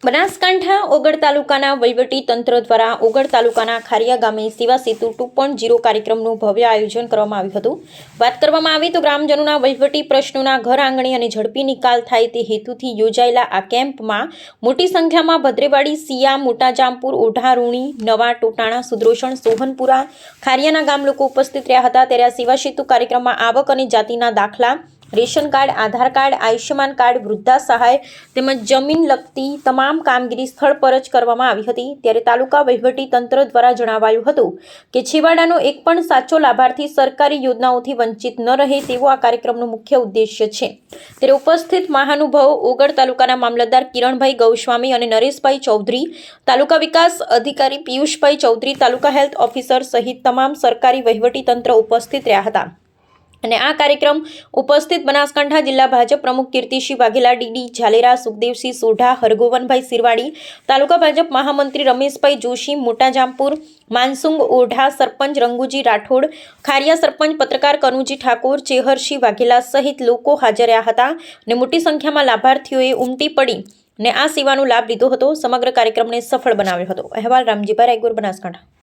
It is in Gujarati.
બનાસકાંઠા ઓગળ તાલુકાના વહીવટી તંત્ર દ્વારા ઓગળ તાલુકાના ખારિયા ગામે સેવા સેતુ 2.0 કાર્યક્રમનું ભવ્ય આયોજન કરવામાં આવ્યું હતું। વાત કરવામાં આવે તો ગ્રામજનોના વહીવટી પ્રશ્નોના ઘર આંગણે અને ઝડપી નિકાલ થાય તે હેતુથી યોજાયેલા આ કેમ્પમાં મોટી સંખ્યામાં ભદ્રેવાડી, સિયા, મોટા જામપુર, ઓઢા, રૂણી, નવા, ટોટાણા, સુદ્રોષણ, સોહનપુરા, ખારિયાના ગામ લોકો ઉપસ્થિત રહ્યા હતા। ત્યારે આ સેવા સેતુ કાર્યક્રમમાં આવક અને જાતિના દાખલા, રેશન કાર્ડ, આધાર કાર્ડ, આયુષ્યમાન કાર્ડ, વૃદ્ધા સહાય તેમજ જમીન લગતી તમામ કામગીરી સ્થળ પર જ કરવામાં આવી હતી। ત્યારે તાલુકા વહીવટી તંત્ર દ્વારા જણાવાયું હતું કે છેવાડાનો એક પણ સાચો લાભાર્થી સરકારી યોજનાઓથી વંચિત ન રહે તેવો આ કાર્યક્રમનો મુખ્ય ઉદ્દેશ્ય છે। ત્યારે ઉપસ્થિત મહાનુભાવો ઓગળ તાલુકાના મામલતદાર કિરણભાઈ ગૌસ્વામી અને નરેશભાઈ ચૌધરી, તાલુકા વિકાસ અધિકારી પિયુષભાઈ ચૌધરી, તાલુકા હેલ્થ ઓફિસર સહિત તમામ સરકારી વહીવટી તંત્ર ઉપસ્થિત રહ્યા હતા। અને આ કાર્યક્રમ ઉપસ્થિત બનાસકાંઠા જિલ્લા ભાજપ પ્રમુખ કીર્તિસિંહ વાઘેલા, ડીડી ઝાલેરા, સુખદેવસિંહ સોઢા, હરગોવનભાઈ સિરવાડી, તાલુકા ભાજપ મહામંત્રી રમેશભાઈ જોશી, મોટા જામપુર, માનસુંગ, ઓઢા સરપંચ રંગુજી રાઠોડ, ખારિયા સરપંચ પત્રકાર કનુજી ઠાકોર, ચેહરસિંહ વાઘેલા સહિત લોકો હાજર રહ્યા હતા અને મોટી સંખ્યામાં લાભાર્થીઓએ ઉમટી પડી અને આ સેવાનો લાભ લીધો હતો। સમગ્ર કાર્યક્રમને સફળ બનાવ્યો હતો। અહેવાલ રામજીભાઈ રાયગુર, બનાસકાંઠા।